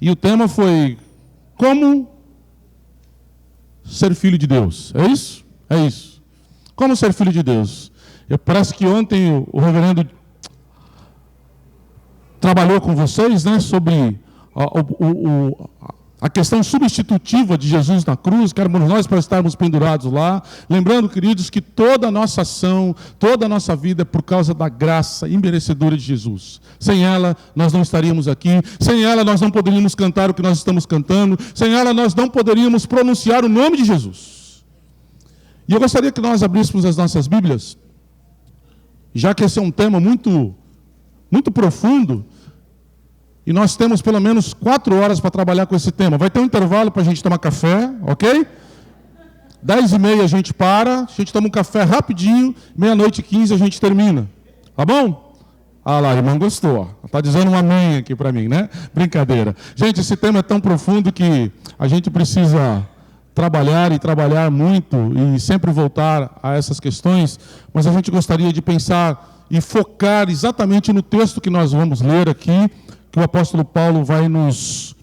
E o tema foi como ser filho de Deus. É isso? É isso. Como ser filho de Deus. Parece que ontem o reverendo trabalhou com vocês, né, sobre a questão substitutiva de Jesus na cruz, que éramos nós para estarmos pendurados lá. Lembrando, queridos, que toda a nossa ação, toda a nossa vida é por causa da graça imerecedora de Jesus. Sem ela, nós não estaríamos aqui. Sem ela, nós não poderíamos cantar o que nós estamos cantando. Sem ela, nós não poderíamos pronunciar o nome de Jesus. E eu gostaria que nós abríssemos as nossas Bíblias, já que esse é um tema muito profundo, e nós temos pelo menos 4 horas para trabalhar com esse tema. Vai ter um intervalo para a gente tomar café, ok? 10h30 a gente para, a gente toma um café rapidinho, 00:15 a gente termina. Tá bom? Ah lá, a irmã gostou. Está dizendo um amém aqui para mim, né? Brincadeira. Gente, esse tema é tão profundo que a gente precisa trabalhar e trabalhar muito e sempre voltar a essas questões, mas a gente gostaria de pensar e focar exatamente no texto que nós vamos ler aqui, que o apóstolo Paulo vai nos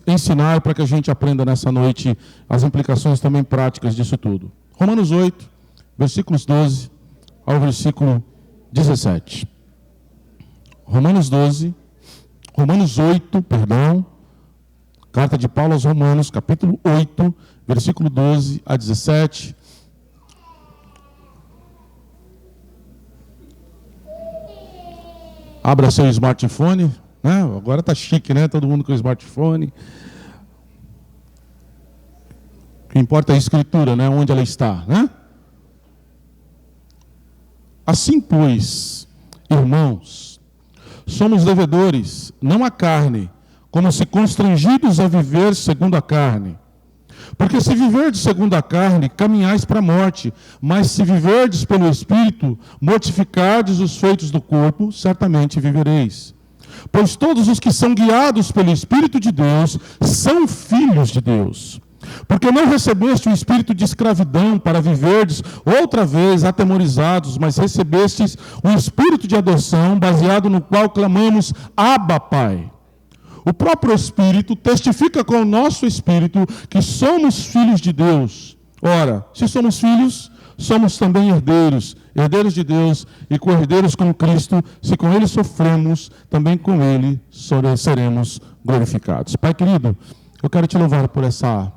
ensinar para que a gente aprenda nessa noite as implicações também práticas disso tudo. Romanos 8, versículos 12 ao versículo 17. Romanos 8, carta de Paulo aos Romanos, capítulo 8, versículo 12 a 17. Abra seu smartphone, né? Agora está chique, né? Todo mundo com smartphone. O que importa é a escritura, né? Onde ela está, né? Assim, pois, irmãos, somos devedores, não à carne, como se constrangidos a viver segundo a carne. Porque se viverdes segundo a carne, caminhais para a morte, mas se viverdes pelo Espírito, mortificardes os feitos do corpo, certamente vivereis. Pois todos os que são guiados pelo Espírito de Deus são filhos de Deus. Porque não recebeste o espírito de escravidão para viverdes outra vez atemorizados, mas recebestes o espírito de adoção, baseado no qual clamamos, Abba, Pai. O próprio Espírito testifica com o nosso Espírito que somos filhos de Deus. Ora, se somos filhos, somos também herdeiros, herdeiros de Deus e co-herdeiros com Cristo. Se com Ele sofremos, também com Ele seremos glorificados. Pai querido, eu quero te louvar por essa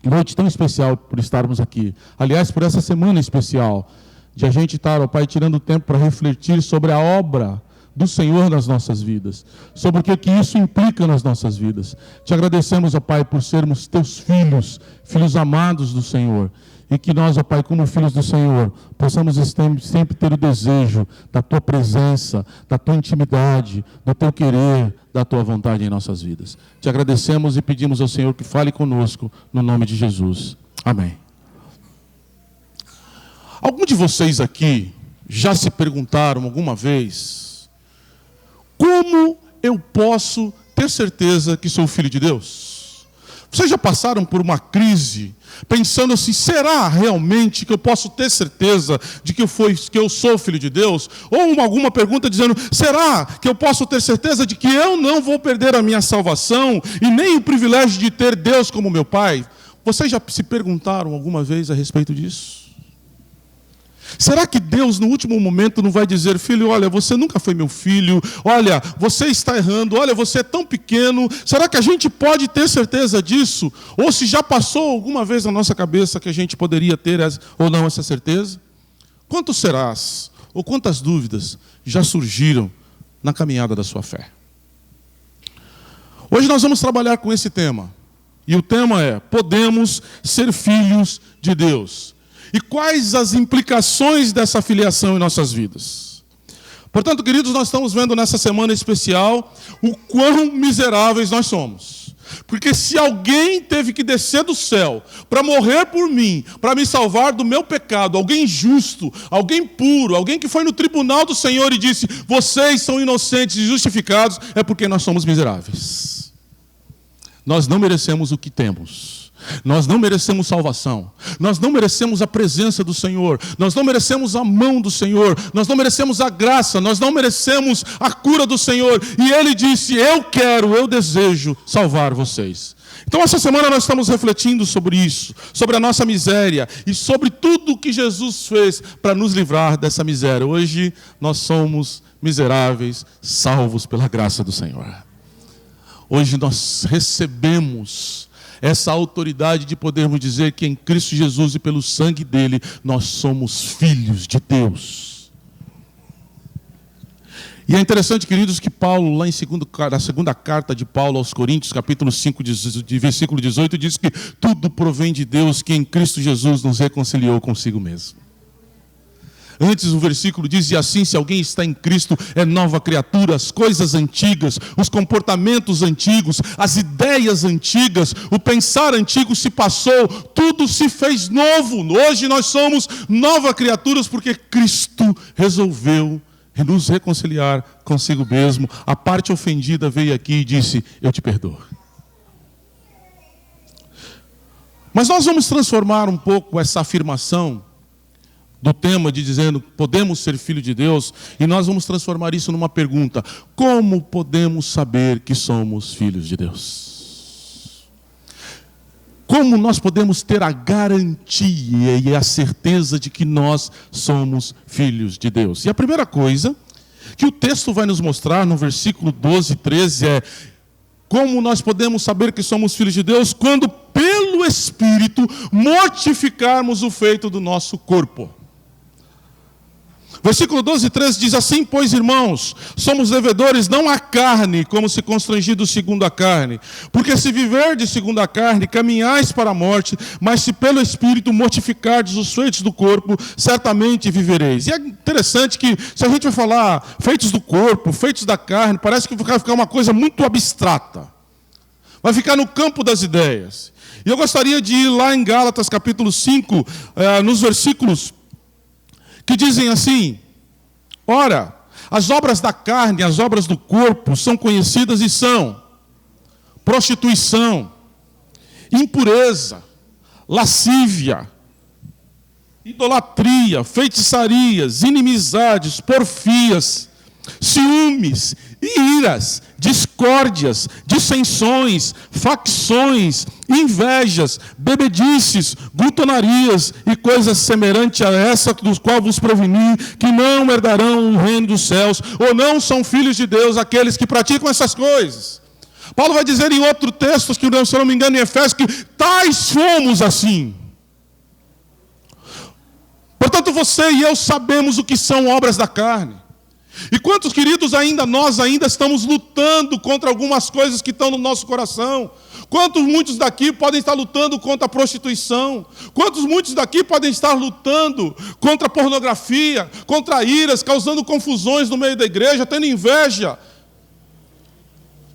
noite tão especial, por estarmos aqui. Aliás, por essa semana especial, de a gente estar, ó Pai, tirando tempo para refletir sobre a obra do Senhor nas nossas vidas, sobre o que isso implica nas nossas vidas. Te agradecemos, ó Pai, por sermos teus filhos, filhos amados do Senhor, e que nós, ó Pai, como filhos do Senhor, possamos sempre ter o desejo da tua presença, da tua intimidade, do teu querer, da tua vontade em nossas vidas. Te agradecemos e pedimos ao Senhor que fale conosco, no nome de Jesus. Amém. Algum de vocês aqui já se perguntaram alguma vez: como eu posso ter certeza que sou filho de Deus? Vocês já passaram por uma crise, pensando assim, será realmente que eu posso ter certeza de que eu sou filho de Deus? Ou alguma pergunta dizendo, será que eu posso ter certeza de que eu não vou perder a minha salvação e nem o privilégio de ter Deus como meu Pai? Vocês já se perguntaram alguma vez a respeito disso? Será que Deus no último momento não vai dizer, filho, olha, você nunca foi meu filho, olha, você está errando, olha, você é tão pequeno? Será que a gente pode ter certeza disso? Ou se já passou alguma vez na nossa cabeça que a gente poderia ter ou não essa certeza? Quantos serás, ou quantas dúvidas já surgiram na caminhada da sua fé? Hoje nós vamos trabalhar com esse tema, e o tema é, podemos ser filhos de Deus. E quais as implicações dessa filiação em nossas vidas? Portanto, queridos, nós estamos vendo nessa semana especial o quão miseráveis nós somos. Porque se alguém teve que descer do céu para morrer por mim, para me salvar do meu pecado, alguém justo, alguém puro, alguém que foi no tribunal do Senhor e disse, vocês são inocentes e justificados, é porque nós somos miseráveis. Nós não merecemos o que temos. Nós não merecemos salvação. Nós não merecemos a presença do Senhor. Nós não merecemos a mão do Senhor. Nós não merecemos a graça. Nós não merecemos a cura do Senhor. E Ele disse: eu desejo salvar vocês. Então essa semana nós estamos refletindo sobre isso, sobre a nossa miséria e sobre tudo o que Jesus fez para nos livrar dessa miséria. Hoje nós somos miseráveis, salvos pela graça do Senhor. Hoje nós recebemos essa autoridade de podermos dizer que em Cristo Jesus e pelo sangue dele nós somos filhos de Deus. E é interessante, queridos, que Paulo, lá na segunda carta de Paulo aos Coríntios, capítulo 5, versículo 18, diz que tudo provém de Deus, que em Cristo Jesus nos reconciliou consigo mesmo. Antes o versículo diz: e assim, se alguém está em Cristo, é nova criatura, as coisas antigas, os comportamentos antigos, as ideias antigas, o pensar antigo se passou, tudo se fez novo. Hoje nós somos novas criaturas porque Cristo resolveu nos reconciliar consigo mesmo. A parte ofendida veio aqui e disse: eu te perdoo. Mas nós vamos transformar um pouco essa afirmação do tema de dizendo podemos ser filho de Deus, e nós vamos transformar isso numa pergunta: como podemos saber que somos filhos de Deus? Como nós podemos ter a garantia e a certeza de que nós somos filhos de Deus? E a primeira coisa que o texto vai nos mostrar no versículo 12 e 13 é: como nós podemos saber que somos filhos de Deus? Quando pelo Espírito mortificarmos o feito do nosso corpo. Versículo 12 e 13 diz assim: pois, irmãos, somos devedores não à carne, como se constrangidos segundo a carne. Porque se viverdes segundo a carne, caminhais para a morte, mas se pelo Espírito mortificardes os feitos do corpo, certamente vivereis. E é interessante que, se a gente vai falar feitos do corpo, feitos da carne, parece que vai ficar uma coisa muito abstrata. Vai ficar no campo das ideias. E eu gostaria de ir lá em Gálatas capítulo 5, nos versículos que dizem assim: ora, as obras da carne, as obras do corpo são conhecidas e são prostituição, impureza, lascívia, idolatria, feitiçarias, inimizades, porfias, ciúmes, iras, discórdias, dissensões, facções, invejas, bebedices, glutonarias e coisas semelhantes a essa, dos quais vos preveni, que não herdarão o reino dos céus, ou não são filhos de Deus aqueles que praticam essas coisas. Paulo vai dizer em outro texto, que se eu não me engano em Efésios, que tais fomos assim. Portanto, você e eu sabemos o que são obras da carne. E quantos, queridos, nós ainda estamos lutando contra algumas coisas que estão no nosso coração? Muitos daqui podem estar lutando contra a prostituição? Muitos daqui podem estar lutando contra a pornografia, contra iras, causando confusões no meio da igreja, tendo inveja,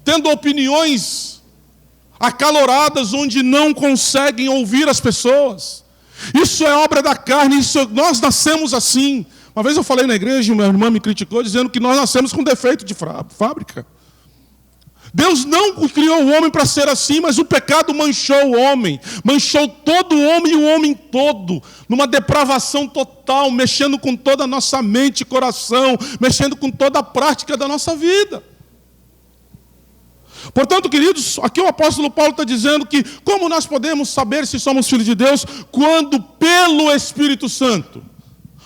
tendo opiniões acaloradas onde não conseguem ouvir as pessoas? Isso é obra da carne, nós nascemos assim. Uma vez eu falei na igreja, minha irmã me criticou, dizendo que nós nascemos com defeito de fábrica. Deus não criou o homem para ser assim, mas o pecado manchou o homem. Manchou todo o homem e o homem todo. Numa depravação total, mexendo com toda a nossa mente e coração, mexendo com toda a prática da nossa vida. Portanto, queridos, aqui o apóstolo Paulo está dizendo que como nós podemos saber se somos filhos de Deus? Quando pelo Espírito Santo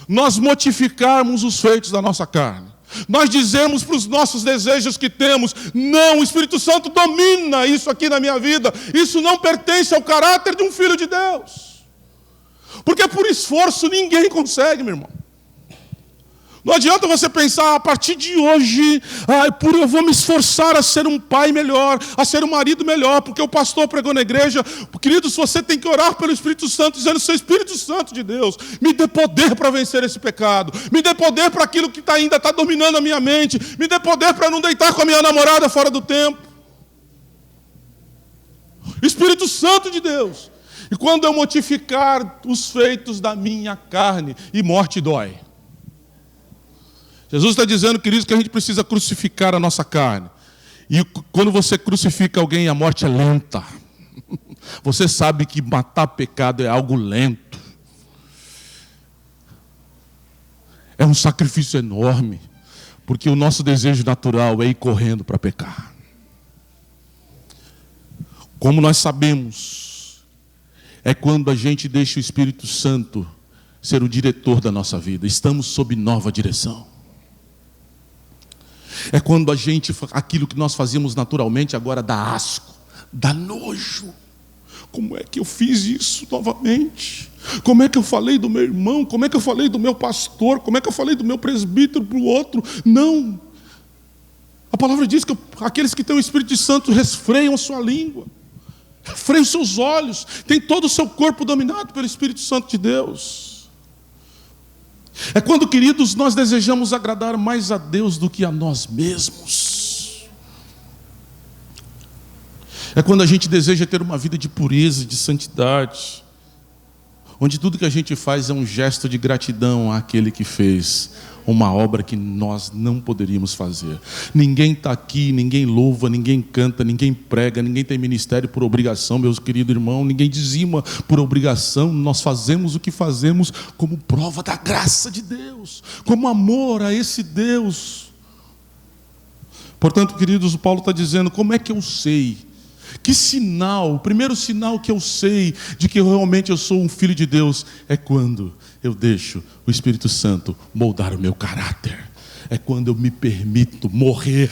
nós mortificarmos os feitos da nossa carne. Nós dizemos para os nossos desejos que temos: não, o Espírito Santo domina isso aqui na minha vida. Isso não pertence ao caráter de um filho de Deus. Porque por esforço ninguém consegue, meu irmão. Não adianta você pensar: a partir de hoje, eu vou me esforçar a ser um pai melhor, a ser um marido melhor, porque o pastor pregou na igreja. Queridos, você tem que orar pelo Espírito Santo, dizendo: seu Espírito Santo de Deus, me dê poder para vencer esse pecado, me dê poder para aquilo que ainda está dominando a minha mente, me dê poder para não deitar com a minha namorada fora do tempo. Espírito Santo de Deus. E quando eu mortificar os feitos da minha carne, e morte dói. Jesus está dizendo, queridos, que a gente precisa crucificar a nossa carne. E quando você crucifica alguém, a morte é lenta. Você sabe que matar pecado é algo lento. É um sacrifício enorme. Porque o nosso desejo natural é ir correndo para pecar. Como nós sabemos, é quando a gente deixa o Espírito Santo ser o diretor da nossa vida. Estamos sob nova direção. É quando aquilo que nós fazíamos naturalmente agora dá asco, dá nojo. Como é que eu fiz isso novamente? Como é que eu falei do meu irmão? Como é que eu falei do meu pastor? Como é que eu falei do meu presbítero para o outro? Não. A palavra diz que aqueles que têm o Espírito Santo resfreiam a sua língua, refreiam os seus olhos, têm todo o seu corpo dominado pelo Espírito Santo de Deus. É quando, queridos, nós desejamos agradar mais a Deus do que a nós mesmos. É quando a gente deseja ter uma vida de pureza, de santidade, onde tudo que a gente faz é um gesto de gratidão àquele que fez uma obra que nós não poderíamos fazer. Ninguém está aqui, ninguém louva, ninguém canta, ninguém prega, ninguém tem ministério por obrigação, meus queridos irmãos, ninguém dizima por obrigação. Nós fazemos o que fazemos como prova da graça de Deus, como amor a esse Deus. Portanto, queridos, o Paulo está dizendo, como é que eu sei? Que sinal, o primeiro sinal que eu sei de que realmente eu sou um filho de Deus é quando eu deixo o Espírito Santo moldar o meu caráter. É quando eu me permito morrer.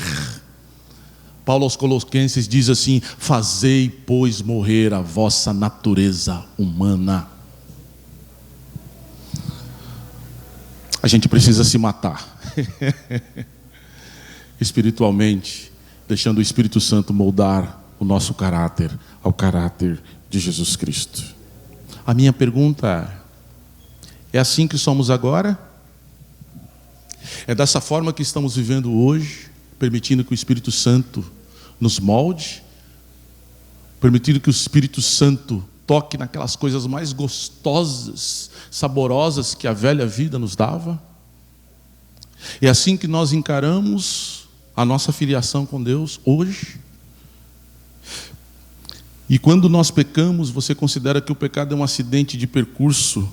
Paulo aos Colossenses diz assim: fazei, pois, morrer a vossa natureza humana. A gente precisa se matar espiritualmente, deixando o Espírito Santo moldar o nosso caráter ao caráter de Jesus Cristo. A minha pergunta é assim que somos agora? É dessa forma que estamos vivendo hoje, permitindo que o Espírito Santo nos molde, permitindo que o Espírito Santo toque naquelas coisas mais gostosas, saborosas que a velha vida nos dava? É assim que nós encaramos a nossa filiação com Deus hoje? E quando nós pecamos, você considera que o pecado é um acidente de percurso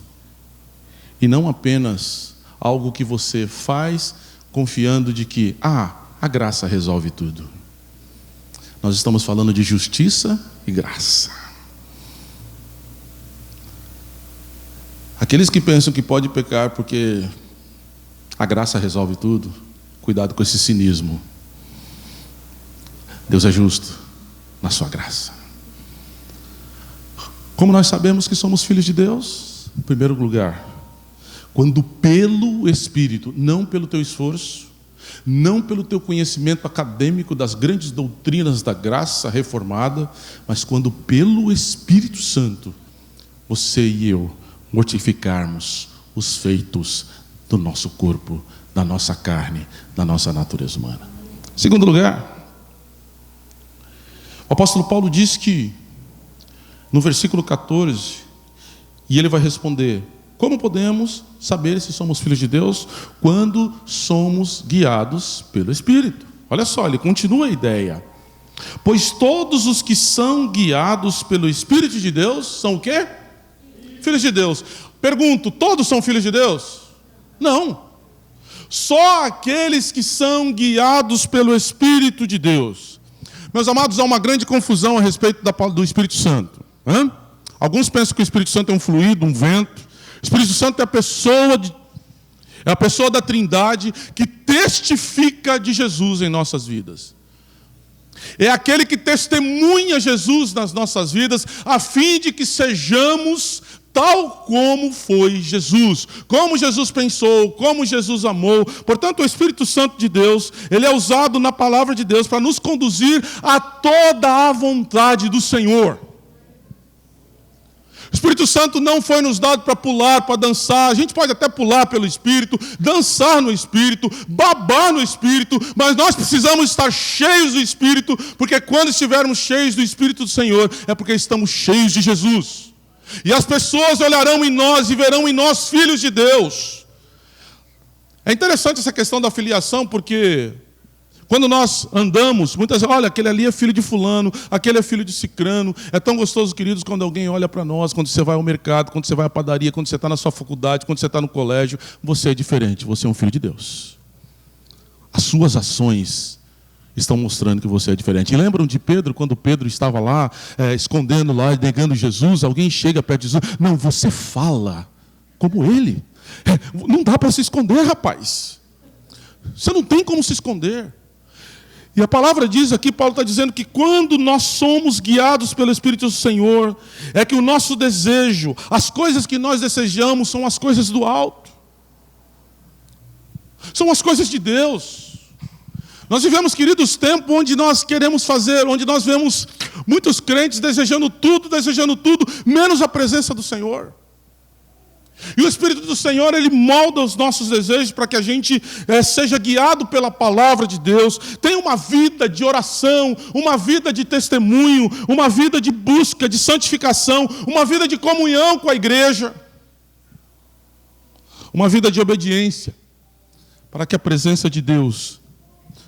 e não apenas algo que você faz confiando de que, a graça resolve tudo. Nós estamos falando de justiça e graça. Aqueles que pensam que pode pecar porque a graça resolve tudo, cuidado com esse cinismo. Deus é justo na sua graça. Como nós sabemos que somos filhos de Deus? Em primeiro lugar, quando pelo Espírito, não pelo teu esforço, não pelo teu conhecimento acadêmico das grandes doutrinas da graça reformada, mas quando pelo Espírito Santo, você e eu mortificarmos os feitos do nosso corpo, da nossa carne, da nossa natureza humana. Em segundo lugar, o apóstolo Paulo diz que no versículo 14, e ele vai responder: como podemos saber se somos filhos de Deus? Quando somos guiados pelo Espírito. Olha só, ele continua a ideia. Pois todos os que são guiados pelo Espírito de Deus são o quê? Filhos de Deus. Pergunto, todos são filhos de Deus? Não. Só aqueles que são guiados pelo Espírito de Deus. Meus amados, há uma grande confusão a respeito do Espírito Santo. Alguns pensam que o Espírito Santo é um fluido, um vento. O Espírito Santo é a pessoa da Trindade que testifica de Jesus em nossas vidas. É aquele que testemunha Jesus nas nossas vidas, a fim de que sejamos tal como foi Jesus, como Jesus pensou, como Jesus amou. Portanto, o Espírito Santo de Deus, ele é usado na palavra de Deus para nos conduzir a toda a vontade do Senhor. O Espírito Santo não foi nos dado para pular, para dançar. A gente pode até pular pelo Espírito, dançar no Espírito, babar no Espírito, mas nós precisamos estar cheios do Espírito, porque quando estivermos cheios do Espírito do Senhor, é porque estamos cheios de Jesus. E as pessoas olharão em nós e verão em nós filhos de Deus. É interessante essa questão da filiação, porque Quando nós andamos, muitas vezes, olha, aquele ali é filho de fulano, aquele é filho de cicrano. É tão gostoso, queridos, quando alguém olha para nós, quando você vai ao mercado, quando você vai à padaria, quando você está na sua faculdade, quando você está no colégio, você é diferente, você é um filho de Deus. As suas ações estão mostrando que você é diferente. E lembram de Pedro, quando Pedro estava lá, escondendo lá, negando Jesus, alguém chega perto de Jesus, não, você fala como ele. Não dá para se esconder, rapaz. Você não tem como se esconder. E a palavra diz aqui, Paulo está dizendo que quando nós somos guiados pelo Espírito do Senhor, é que o nosso desejo, as coisas que nós desejamos são as coisas do alto. São as coisas de Deus. Nós vivemos, queridos, tempo onde nós queremos fazer, onde nós vemos muitos crentes desejando tudo, menos a presença do Senhor. E o Espírito do Senhor, Ele molda os nossos desejos para que a gente seja guiado pela palavra de Deus, tenha uma vida de oração, uma vida de testemunho, uma vida de busca, de santificação, uma vida de comunhão com a igreja, uma vida de obediência, para que a presença de Deus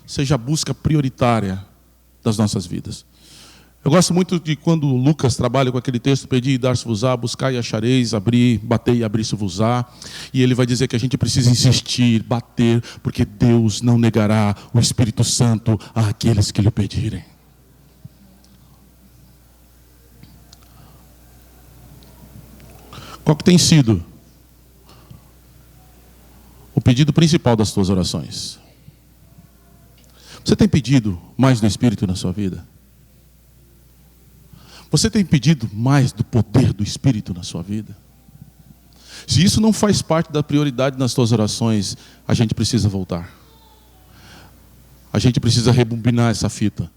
seja a busca prioritária das nossas vidas. Eu gosto muito de quando Lucas trabalha com aquele texto, pedi e dar-se-vos-á, buscai e achareis, abri, batei e abri-se-vos-á. E ele vai dizer que a gente precisa insistir, bater, porque Deus não negará o Espírito Santo àqueles que lhe pedirem. Qual que tem sido o pedido principal das tuas orações? Você tem pedido mais do Espírito na sua vida? Você tem pedido mais do poder do Espírito na sua vida? Se isso não faz parte da prioridade nas tuas orações, a gente precisa voltar. A gente precisa rebobinar essa fita.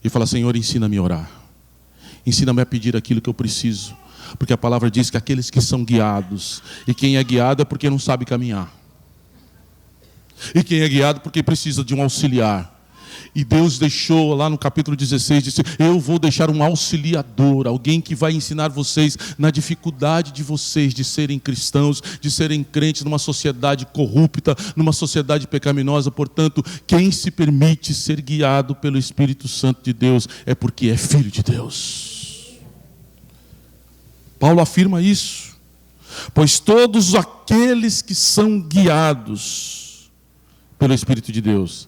E falar, Senhor, ensina-me a orar. Ensina-me a pedir aquilo que eu preciso. Porque a palavra diz que aqueles que são guiados, e quem é guiado é porque não sabe caminhar. E quem é guiado porque precisa de um auxiliar. E Deus deixou lá no capítulo 16, disse, eu vou deixar um auxiliador, alguém que vai ensinar vocês na dificuldade de vocês de serem cristãos, de serem crentes numa sociedade corrupta, numa sociedade pecaminosa. Portanto, quem se permite ser guiado pelo Espírito Santo de Deus é porque é filho de Deus. Paulo afirma isso. Pois todos aqueles que são guiados pelo Espírito de Deus,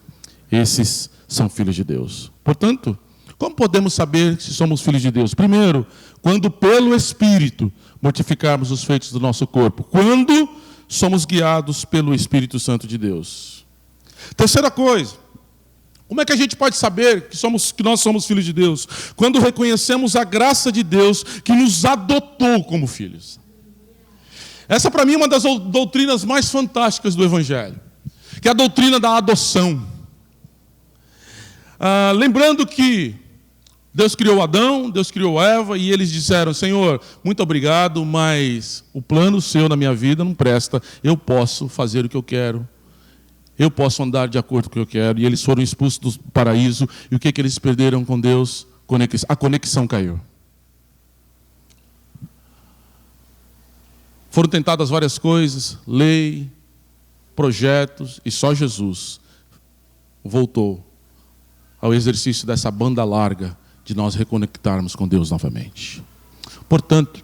esses são filhos de Deus. Portanto, como podemos saber se somos filhos de Deus? Primeiro, quando pelo Espírito mortificarmos os feitos do nosso corpo. Quando somos guiados pelo Espírito Santo de Deus. Terceira coisa, como é que a gente pode saber que nós somos filhos de Deus? Quando reconhecemos a graça de Deus que nos adotou como filhos. Essa para mim é uma das doutrinas mais fantásticas do Evangelho, que é a doutrina da adoção. Lembrando que Deus criou Adão, Deus criou Eva, e eles disseram, Senhor, muito obrigado, mas o plano seu na minha vida não presta, eu posso fazer o que eu quero, eu posso andar de acordo com o que eu quero. E eles foram expulsos do paraíso, e o que eles perderam com Deus? A conexão caiu. Foram tentadas várias coisas, lei, projetos, e só Jesus voltou ao exercício dessa banda larga de nós reconectarmos com Deus novamente. Portanto,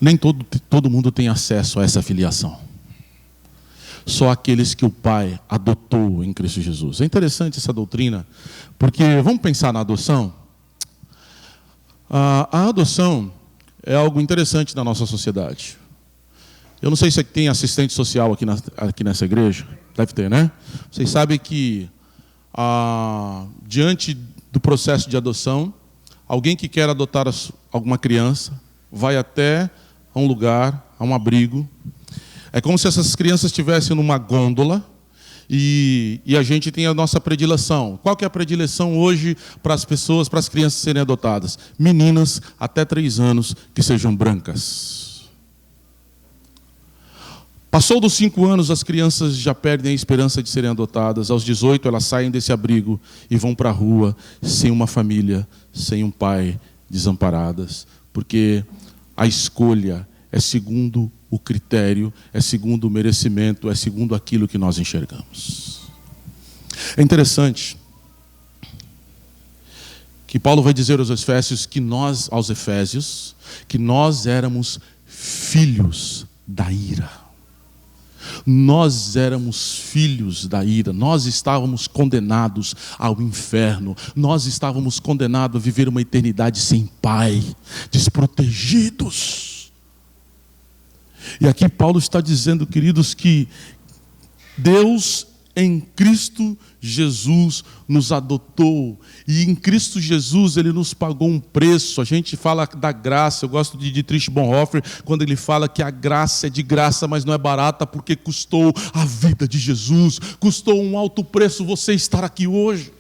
nem todo mundo tem acesso a essa filiação. Só aqueles que o Pai adotou em Cristo Jesus. É interessante essa doutrina, porque vamos pensar na adoção. A adoção é algo interessante na nossa sociedade. Eu não sei se tem assistente social aqui nessa igreja. Deve ter, né? Vocês sabem que, diante do processo de adoção, alguém que quer adotar alguma criança vai até a um lugar, a um abrigo. É como se essas crianças estivessem numa gôndola e a gente tem a nossa predileção. Qual que é a predileção hoje para as pessoas, para as crianças serem adotadas? Meninas até 3 anos que sejam brancas. Passou dos 5 anos, as crianças já perdem a esperança de serem adotadas. Aos 18, elas saem desse abrigo e vão para a rua, sem uma família, sem um pai, desamparadas. Porque a escolha é segundo o critério, é segundo o merecimento, é segundo aquilo que nós enxergamos. É interessante que Paulo vai dizer aos Efésios que nós éramos filhos da ira. Nós éramos filhos da ira, nós estávamos condenados ao inferno, nós estávamos condenados a viver uma eternidade sem pai, desprotegidos. E aqui Paulo está dizendo, queridos, que Deus em Cristo Jesus nos adotou, e em Cristo Jesus Ele nos pagou um preço. A gente fala da graça, eu gosto de Dietrich Bonhoeffer, quando ele fala que a graça é de graça, mas não é barata, porque custou a vida de Jesus, custou um alto preço você estar aqui hoje.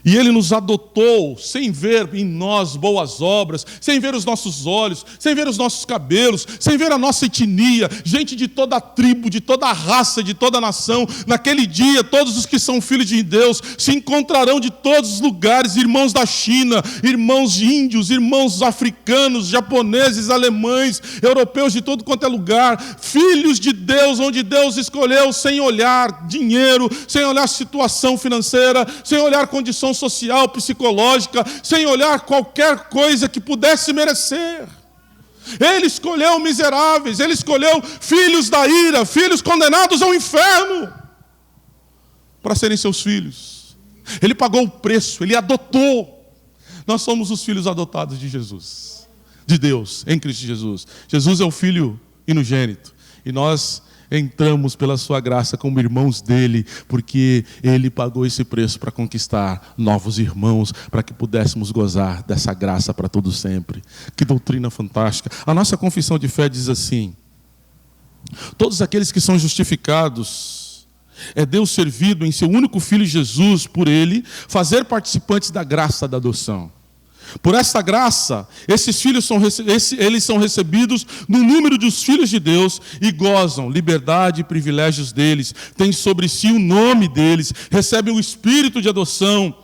E Ele nos adotou sem ver em nós boas obras, sem ver os nossos olhos, sem ver os nossos cabelos, sem ver a nossa etnia, gente de toda a tribo, de toda a raça, de toda a nação. Naquele dia, todos os que são filhos de Deus se encontrarão de todos os lugares, irmãos da China, irmãos índios, irmãos africanos, japoneses, alemães, europeus de todo quanto é lugar, filhos de Deus, onde Deus escolheu, sem olhar dinheiro, sem olhar situação financeira, sem olhar condição social, psicológica, sem olhar qualquer coisa que pudesse merecer. Ele escolheu miseráveis, Ele escolheu filhos da ira, filhos condenados ao inferno, para serem seus filhos. Ele pagou o preço, Ele adotou. Nós somos os filhos adotados de Jesus, de Deus, em Cristo Jesus. Jesus é o Filho unigênito, e nós entramos pela sua graça como irmãos dele, porque ele pagou esse preço para conquistar novos irmãos, para que pudéssemos gozar dessa graça para todo sempre. Que doutrina fantástica. A nossa confissão de fé diz assim: todos aqueles que são justificados, é Deus servido em seu único Filho Jesus, por ele, fazer participantes da graça da adoção. Por esta graça, esses filhos eles são recebidos no número dos filhos de Deus e gozam liberdade e privilégios deles, têm sobre si o nome deles, recebem o espírito de adoção,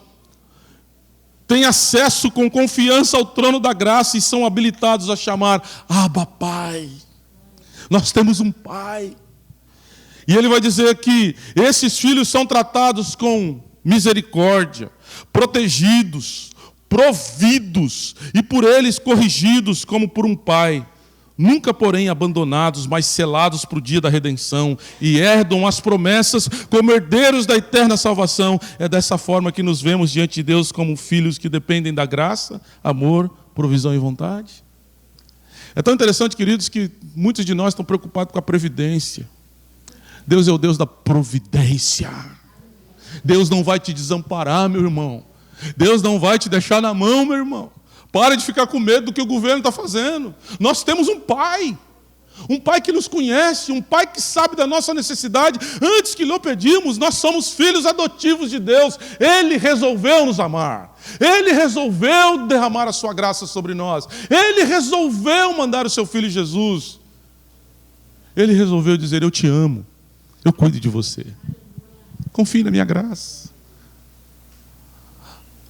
têm acesso com confiança ao trono da graça e são habilitados a chamar Abba, Pai. Nós temos um Pai. E ele vai dizer que esses filhos são tratados com misericórdia, protegidos, providos e por eles corrigidos como por um pai, nunca porém abandonados, mas selados para o dia da redenção, e herdam as promessas como herdeiros da eterna salvação. É dessa forma que nos vemos diante de Deus como filhos que dependem da graça, amor, provisão e vontade. É tão interessante, queridos, que muitos de nós estão preocupados com a previdência. Deus é o Deus da providência. Deus não vai te desamparar, meu irmão. Deus não vai te deixar na mão, meu irmão. Para de ficar com medo do que o governo está fazendo. Nós temos um Pai que nos conhece, um Pai que sabe da nossa necessidade. Antes que lhe pedimos, nós somos filhos adotivos de Deus. Ele resolveu nos amar. Ele resolveu derramar a sua graça sobre nós. Ele resolveu mandar o seu Filho Jesus. Ele resolveu dizer: eu te amo, eu cuido de você. Confie na minha graça.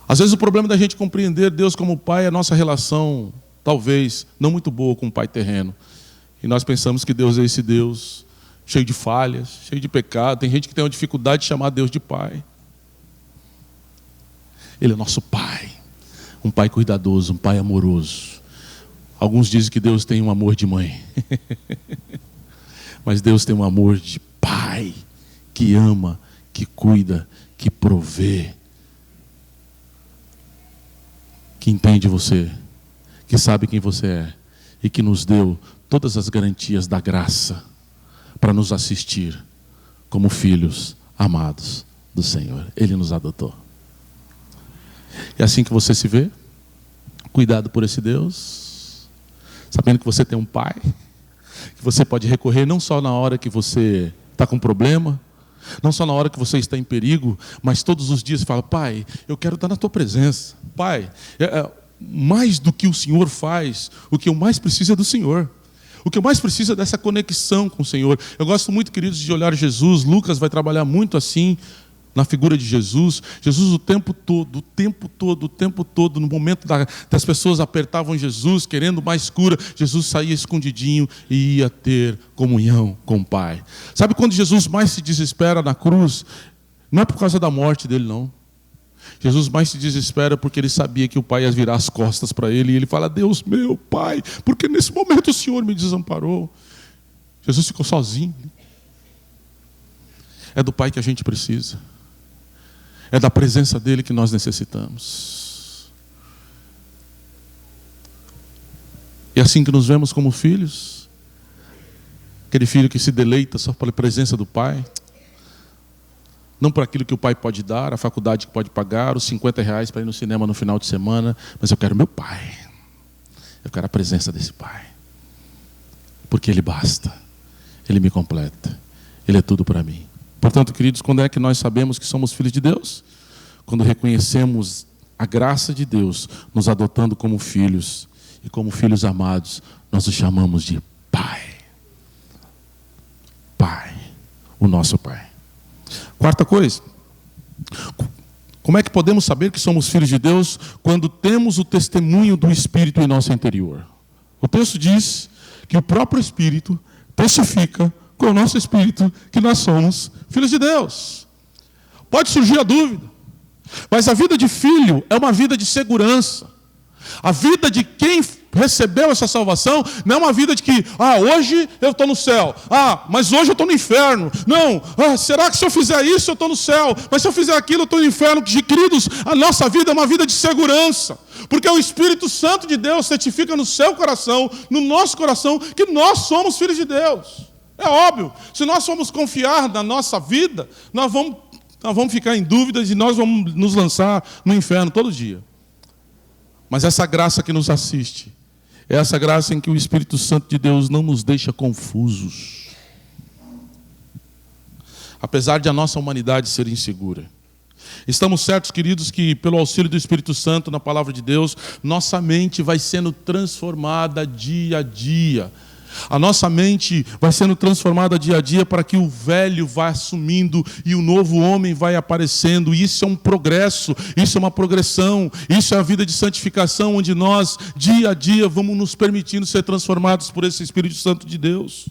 Às vezes o problema da gente compreender Deus como Pai é a nossa relação, talvez, não muito boa com o Pai terreno. E nós pensamos que Deus é esse Deus cheio de falhas, cheio de pecado. Tem gente que tem uma dificuldade de chamar Deus de Pai. Ele é nosso Pai, um Pai cuidadoso, um Pai amoroso. Alguns dizem que Deus tem um amor de mãe. Mas Deus tem um amor de Pai, que ama, que cuida, que provê, que entende você, que sabe quem você é e que nos deu todas as garantias da graça para nos assistir como filhos amados do Senhor. Ele nos adotou. É assim que você se vê, cuidado por esse Deus, sabendo que você tem um Pai, que você pode recorrer não só na hora que você está com problema, não só na hora que você está em perigo, mas todos os dias você fala: Pai, eu quero estar na tua presença. Pai, mais do que o Senhor faz, o que eu mais preciso é do Senhor. O que eu mais preciso é dessa conexão com o Senhor. Eu gosto muito, queridos, de olhar Jesus. Lucas vai trabalhar muito assim, na figura de Jesus. Jesus o tempo todo, no momento das pessoas apertavam Jesus, querendo mais cura, Jesus saía escondidinho e ia ter comunhão com o Pai. Sabe quando Jesus mais se desespera na cruz? Não é por causa da morte dele, não. Jesus mais se desespera porque ele sabia que o Pai ia virar as costas para ele, e ele fala: Deus meu, Pai, porque nesse momento o Senhor me desamparou. Jesus ficou sozinho. É do Pai que a gente precisa. É da presença dele que nós necessitamos. E assim que nos vemos como filhos, aquele filho que se deleita só pela presença do Pai, não por aquilo que o Pai pode dar, a faculdade que pode pagar, os R$50 para ir no cinema no final de semana, mas eu quero meu Pai. Eu quero a presença desse Pai. Porque Ele basta. Ele me completa. Ele é tudo para mim. Portanto, queridos, quando é que nós sabemos que somos filhos de Deus? Quando reconhecemos a graça de Deus nos adotando como filhos. E como filhos amados, nós o chamamos de Pai. Pai. O nosso Pai. Quarta coisa. Como é que podemos saber que somos filhos de Deus? Quando temos o testemunho do Espírito em nosso interior. O texto diz que o próprio Espírito testifica com o nosso espírito que nós somos filhos de Deus. Pode surgir a dúvida, mas a vida de filho é uma vida de segurança. A vida de quem recebeu essa salvação não é uma vida de que, hoje eu estou no céu, mas hoje eu estou no inferno. Não, será que se eu fizer isso eu estou no céu, mas se eu fizer aquilo eu estou no inferno? Queridos, a nossa vida é uma vida de segurança, porque o Espírito Santo de Deus certifica no seu coração, no nosso coração, que nós somos filhos de Deus. É óbvio, se nós formos confiar na nossa vida, nós vamos ficar em dúvidas e nós vamos nos lançar no inferno todo dia. Mas essa graça que nos assiste, é essa graça em que o Espírito Santo de Deus não nos deixa confusos. Apesar de a nossa humanidade ser insegura. Estamos certos, queridos, que pelo auxílio do Espírito Santo na palavra de Deus, nossa mente vai sendo transformada dia a dia. A nossa mente vai sendo transformada dia a dia para que o velho vá assumindo e o novo homem vai aparecendo. E isso é um progresso, isso é uma progressão, isso é a vida de santificação, onde nós, dia a dia, vamos nos permitindo ser transformados por esse Espírito Santo de Deus.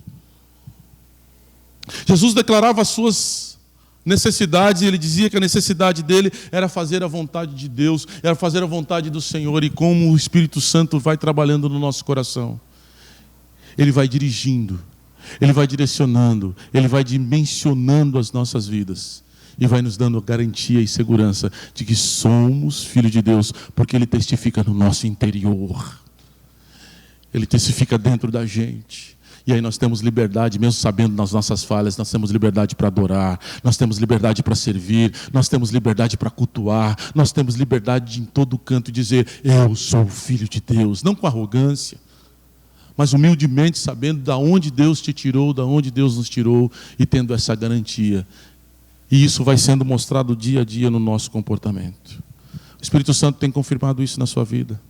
Jesus declarava as suas necessidades e ele dizia que a necessidade dele era fazer a vontade de Deus, era fazer a vontade do Senhor. E como o Espírito Santo vai trabalhando no nosso coração, Ele vai dirigindo, Ele vai direcionando, Ele vai dimensionando as nossas vidas e vai nos dando garantia e segurança de que somos filhos de Deus, porque Ele testifica no nosso interior. Ele testifica dentro da gente. E aí nós temos liberdade, mesmo sabendo das nossas falhas, nós temos liberdade para adorar, nós temos liberdade para servir, nós temos liberdade para cultuar, nós temos liberdade de em todo canto dizer: eu sou filho de Deus, não com arrogância, mas humildemente sabendo de onde Deus te tirou, de onde Deus nos tirou, e tendo essa garantia. E isso vai sendo mostrado dia a dia no nosso comportamento. O Espírito Santo tem confirmado isso na sua vida.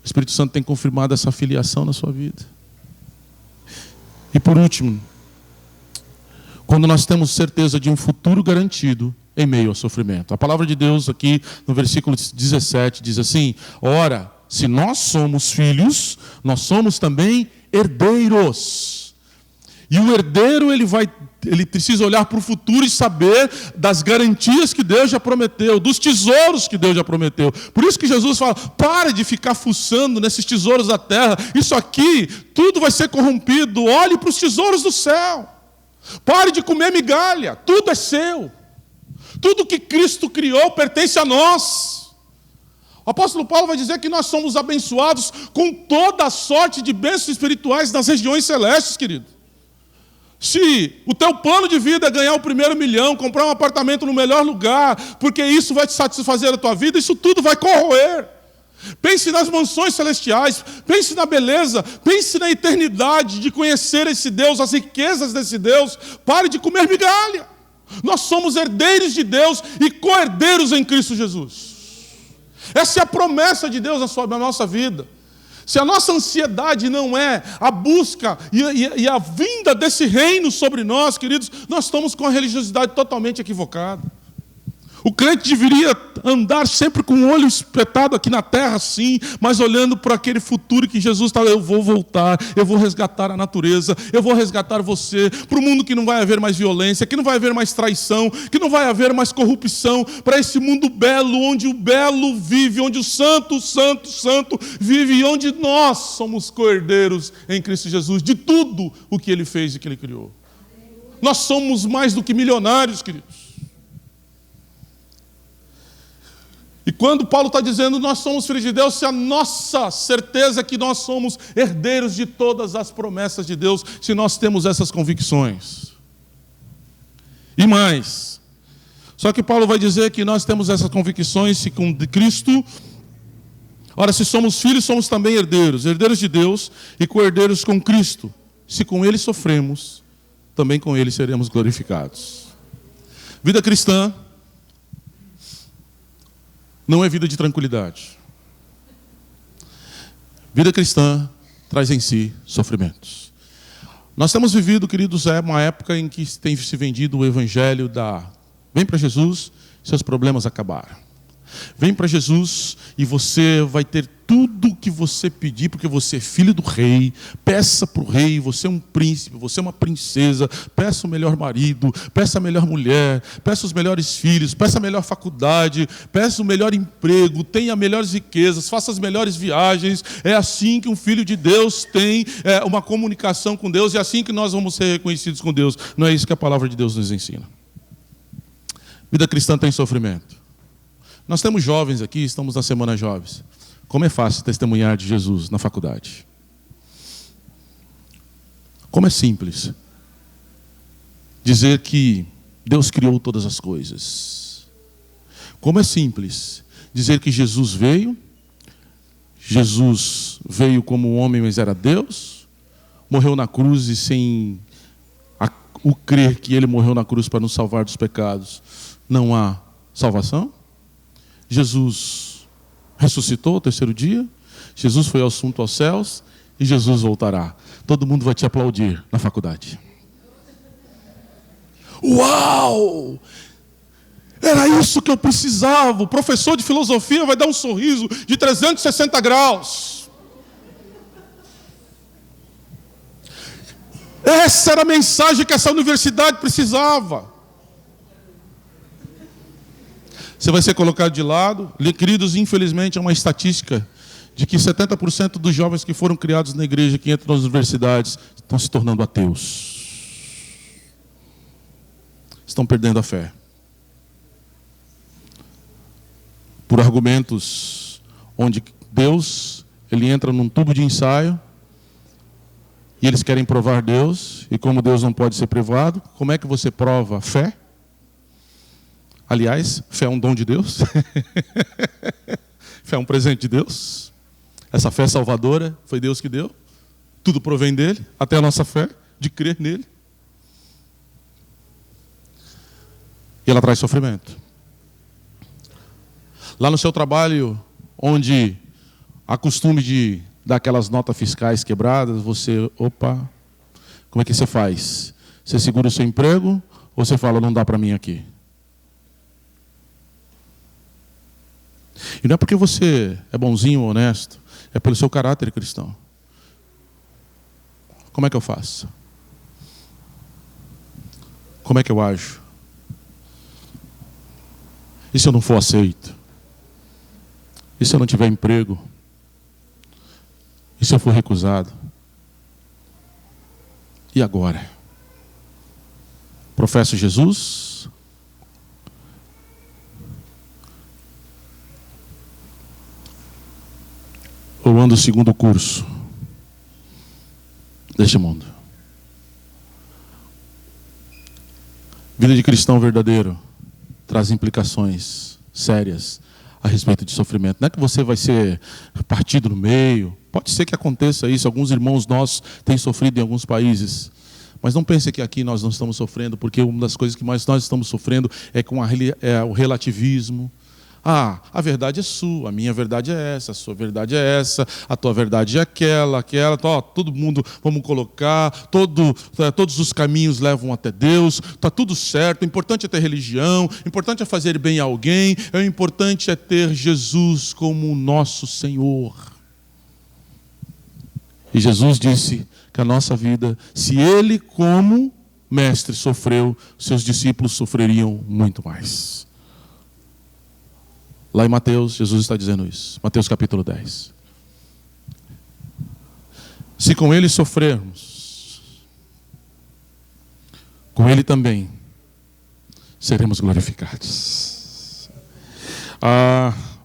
O Espírito Santo tem confirmado essa filiação na sua vida. E por último, quando nós temos certeza de um futuro garantido em meio ao sofrimento. A palavra de Deus aqui no versículo 17 diz assim: ora, se nós somos filhos, nós somos também herdeiros. E o herdeiro, ele precisa olhar para o futuro e saber das garantias que Deus já prometeu, dos tesouros que Deus já prometeu. Por isso que Jesus fala: pare de ficar fuçando nesses tesouros da terra. Isso aqui, tudo vai ser corrompido. Olhe para os tesouros do céu. Pare de comer migalha. Tudo é seu. Tudo que Cristo criou pertence a nós. O apóstolo Paulo vai dizer que nós somos abençoados com toda a sorte de bênçãos espirituais nas regiões celestes, querido. Se o teu plano de vida é ganhar o primeiro milhão, comprar um apartamento no melhor lugar, porque isso vai te satisfazer a tua vida, isso tudo vai corroer. Pense nas mansões celestiais, pense na beleza, pense na eternidade de conhecer esse Deus, as riquezas desse Deus. Pare de comer migalha. Nós somos herdeiros de Deus e co-herdeiros em Cristo Jesus. Essa é a promessa de Deus na nossa vida. Se a nossa ansiedade não é a busca e a vinda desse reino sobre nós, queridos, nós estamos com a religiosidade totalmente equivocada. O crente deveria andar sempre com o olho espetado aqui na terra, sim, mas olhando para aquele futuro que Jesus está, eu vou voltar, eu vou resgatar a natureza, eu vou resgatar você, para o mundo que não vai haver mais violência, que não vai haver mais traição, que não vai haver mais corrupção, para esse mundo belo, onde o belo vive, onde o santo, santo, santo vive, e onde nós somos co-herdeiros em Cristo Jesus, de tudo o que Ele fez e que Ele criou. Nós somos mais do que milionários, queridos. E quando Paulo está dizendo nós somos filhos de Deus, se a nossa certeza é que nós somos herdeiros de todas as promessas de Deus, se nós temos essas convicções. E mais, só que Paulo vai dizer que nós temos essas convicções se com Cristo. Ora, se somos filhos, somos também herdeiros, herdeiros de Deus e co-herdeiros com Cristo. Se com Ele sofremos, também com Ele seremos glorificados. Vida cristã não é vida de tranquilidade. Vida cristã traz em si sofrimentos. Nós temos vivido, queridos, uma época em que tem se vendido o evangelho da vem para Jesus, seus problemas acabaram. Vem para Jesus e você vai ter tudo o que você pedir, porque você é filho do rei. Peça para o rei, você é um príncipe, você é uma princesa. Peça o melhor marido, peça a melhor mulher, peça os melhores filhos, peça a melhor faculdade, peça o melhor emprego, tenha melhores riquezas, faça as melhores viagens. É assim que um filho de Deus tem uma comunicação com Deus, e é assim que nós vamos ser reconhecidos com Deus. Não é isso que a palavra de Deus nos ensina. Vida cristã tem sofrimento. Nós temos jovens aqui, estamos na Semana Jovens. Como é fácil testemunhar de Jesus na faculdade. Como é simples dizer que Deus criou todas as coisas. Como é simples dizer que Jesus veio como homem, mas era Deus, morreu na cruz e sem o crer que Ele morreu na cruz para nos salvar dos pecados, não há salvação. Jesus ressuscitou ao terceiro dia, Jesus foi assunto aos céus e Jesus voltará. Todo mundo vai te aplaudir na faculdade. Uau! Era isso que eu precisava. O professor de filosofia vai dar um sorriso de 360 graus. Essa era a mensagem que essa universidade precisava. Você vai ser colocado de lado. Queridos, infelizmente é uma estatística de que 70% dos jovens que foram criados na igreja, que entram nas universidades, estão se tornando ateus. Estão perdendo a fé. Por argumentos onde Deus, Ele entra num tubo de ensaio, e eles querem provar Deus, e como Deus não pode ser provado, como é que você prova a fé? Aliás, fé é um dom de Deus. Fé é um presente de Deus. Essa fé salvadora foi Deus que deu. Tudo provém dele, até a nossa fé de crer nele. E ela traz sofrimento. Lá no seu trabalho, onde há costume de dar aquelas notas fiscais quebradas, você, como é que você faz? Você segura o seu emprego ou você fala, não dá para mim aqui? E não é porque você é bonzinho ou honesto, é pelo seu caráter cristão. Como é que eu faço? Como é que eu ajo? E se eu não for aceito? E se eu não tiver emprego? E se eu for recusado? E agora? Professo Jesus? Ou ando segundo o curso deste mundo? Vida de cristão verdadeiro traz implicações sérias a respeito de sofrimento. Não é que você vai ser partido no meio. Pode ser que aconteça isso. Alguns irmãos nossos têm sofrido em alguns países. Mas não pense que aqui nós não estamos sofrendo, porque uma das coisas que mais nós estamos sofrendo é com o relativismo, Ah, a verdade é sua, a minha verdade é essa, a sua verdade é essa, a tua verdade é aquela, todo mundo, vamos colocar, todos os caminhos levam até Deus, está tudo certo, o importante é ter religião, o importante é fazer bem a alguém, o importante é ter Jesus como o nosso Senhor. E Jesus disse que a nossa vida, se Ele como mestre sofreu, seus discípulos sofreriam muito mais. Lá em Mateus, Jesus está dizendo isso. Mateus capítulo 10. Se com Ele sofrermos, com Ele também seremos glorificados.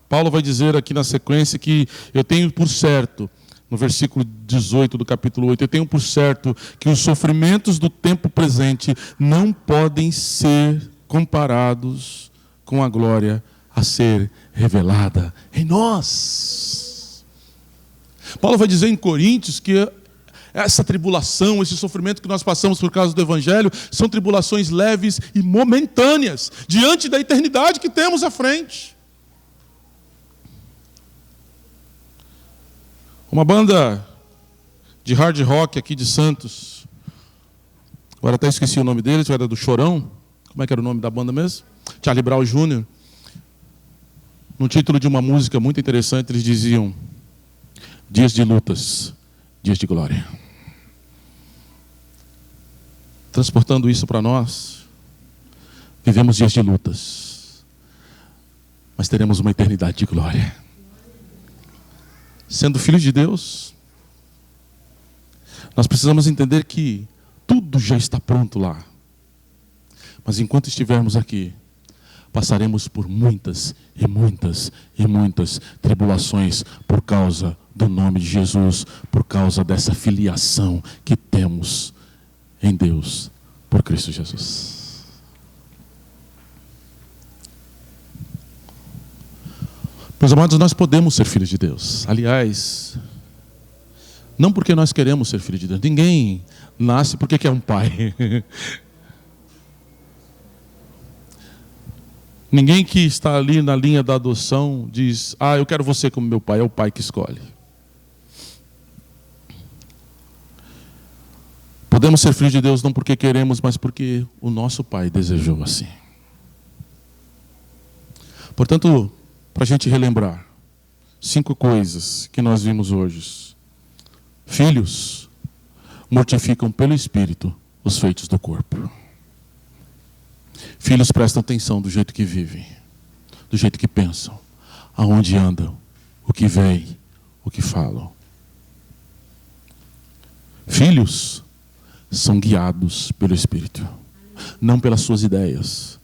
Paulo vai dizer aqui na sequência que eu tenho por certo, no versículo 18 do capítulo 8, eu tenho por certo que os sofrimentos do tempo presente não podem ser comparados com a glória a ser revelada em nós. Paulo vai dizer em Coríntios que essa tribulação, esse sofrimento que nós passamos por causa do Evangelho, são tribulações leves e momentâneas, diante da eternidade que temos à frente. Uma banda de hard rock aqui de Santos, agora até esqueci o nome deles, era do Chorão, como é que era o nome da banda mesmo? Charlie Brown Jr., no título de uma música muito interessante, eles diziam: dias de lutas, dias de glória. Transportando isso para nós, vivemos dias de lutas, mas teremos uma eternidade de glória. Sendo filhos de Deus, nós precisamos entender que tudo já está pronto lá. Mas enquanto estivermos aqui, passaremos por muitas e muitas e muitas tribulações por causa do nome de Jesus, por causa dessa filiação que temos em Deus por Cristo Jesus. Meus amados, nós podemos ser filhos de Deus. Aliás, não porque nós queremos ser filhos de Deus. Ninguém nasce porque quer um pai. Ninguém que está ali na linha da adoção diz: eu quero você como meu pai. É o pai que escolhe. Podemos ser filhos de Deus não porque queremos, mas porque o nosso pai desejou assim. Portanto, para a gente relembrar, 5 coisas que nós vimos hoje. Filhos mortificam pelo Espírito os feitos do corpo. Filhos prestam atenção do jeito que vivem, do jeito que pensam, aonde andam, o que veem, o que falam. Filhos são guiados pelo Espírito, não pelas suas ideias,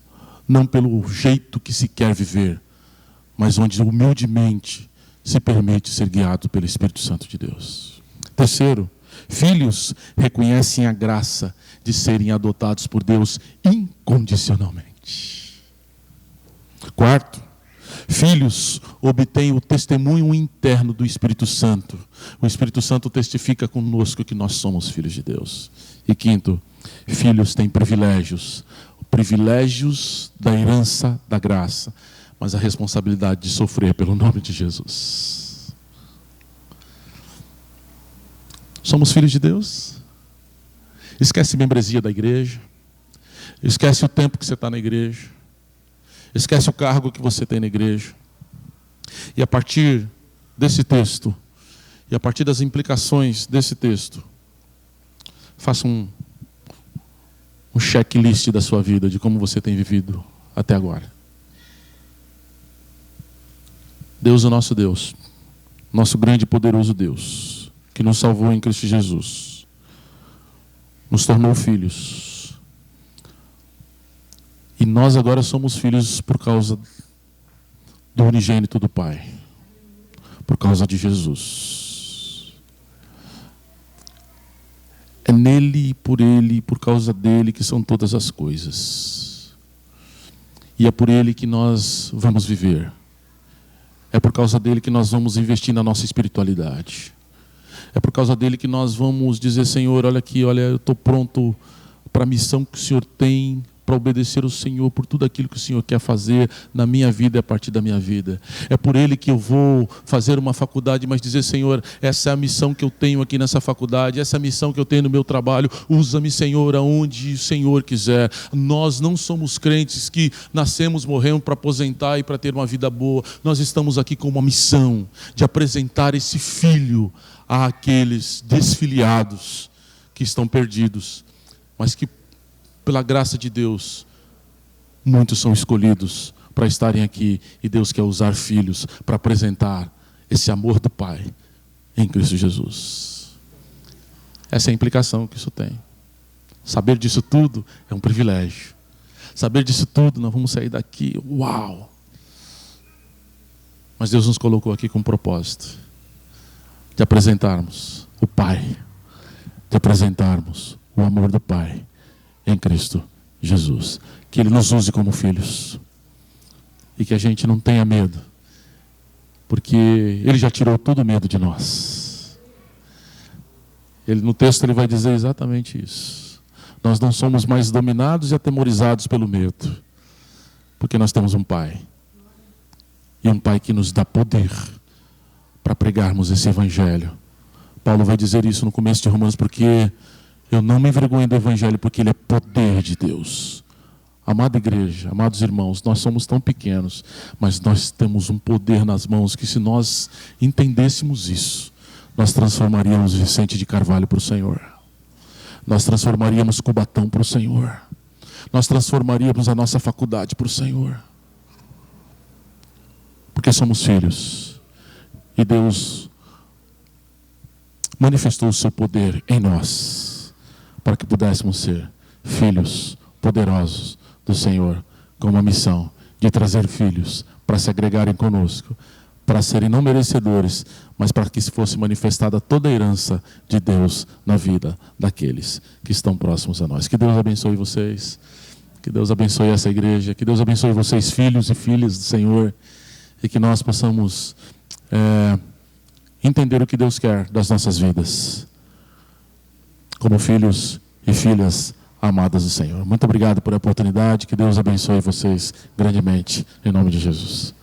não pelo jeito que se quer viver, mas onde humildemente se permite ser guiado pelo Espírito Santo de Deus. Terceiro, filhos reconhecem a graça de serem adotados por Deus incondicionalmente. Quarto, filhos obtêm o testemunho interno do Espírito Santo. O Espírito Santo testifica conosco que nós somos filhos de Deus. E quinto, filhos têm privilégios da herança da graça, mas a responsabilidade de sofrer pelo nome de Jesus. Somos filhos de Deus? Esquece a membresia da igreja. Esquece o tempo que você está na igreja. Esquece o cargo que você tem na igreja. E a partir desse texto, e a partir das implicações desse texto, faça um checklist da sua vida, de como você tem vivido até agora. Deus é o nosso Deus, nosso grande e poderoso Deus, que nos salvou em Cristo Jesus, nos tornou filhos. E nós agora somos filhos por causa do unigênito do Pai, por causa de Jesus. É nele, por causa dele que são todas as coisas. E é por ele que nós vamos viver. É por causa dele que nós vamos investir na nossa espiritualidade. É por causa dele que nós vamos dizer: Senhor, olha aqui, olha, eu estou pronto para a missão que o Senhor tem para obedecer ao Senhor por tudo aquilo que o Senhor quer fazer na minha vida e a partir da minha vida. É por Ele que eu vou fazer uma faculdade, mas dizer: Senhor, essa é a missão que eu tenho aqui nessa faculdade, essa é a missão que eu tenho no meu trabalho, usa-me, Senhor, aonde o Senhor quiser. Nós não somos crentes que nascemos, morremos para aposentar e para ter uma vida boa. Nós estamos aqui com uma missão de apresentar esse filho àqueles desfiliados que estão perdidos, mas que, pela graça de Deus, muitos são escolhidos para estarem aqui, e Deus quer usar filhos para apresentar esse amor do Pai em Cristo Jesus. Essa é a implicação que isso tem. Saber disso tudo é um privilégio. Saber disso tudo, nós vamos sair daqui, uau! Mas Deus nos colocou aqui com um propósito de apresentarmos o Pai, de apresentarmos o amor do Pai em Cristo Jesus. Que Ele nos use como filhos e que a gente não tenha medo, porque Ele já tirou todo o medo de nós. No texto ele vai dizer exatamente isso. Nós não somos mais dominados e atemorizados pelo medo, porque nós temos um Pai, e um Pai que nos dá poder para pregarmos esse Evangelho. Paulo vai dizer isso no começo de Romanos: porque eu não me envergonho do Evangelho, porque ele é poder de Deus. Amada igreja, amados irmãos, nós somos tão pequenos, mas nós temos um poder nas mãos que, se nós entendêssemos isso, nós transformaríamos Vicente de Carvalho para o Senhor. Nós transformaríamos Cubatão para o Senhor. Nós transformaríamos a nossa faculdade para o Senhor. Porque somos filhos. E Deus manifestou o seu poder em nós, para que pudéssemos ser filhos poderosos do Senhor, com uma missão de trazer filhos para se agregarem conosco, para serem não merecedores, mas para que se fosse manifestada toda a herança de Deus na vida daqueles que estão próximos a nós. Que Deus abençoe vocês, que Deus abençoe essa igreja, que Deus abençoe vocês, filhos e filhas do Senhor, e que nós possamos entender o que Deus quer das nossas vidas, como filhos e filhas amadas do Senhor. Muito obrigado por a oportunidade, que Deus abençoe vocês grandemente, em nome de Jesus.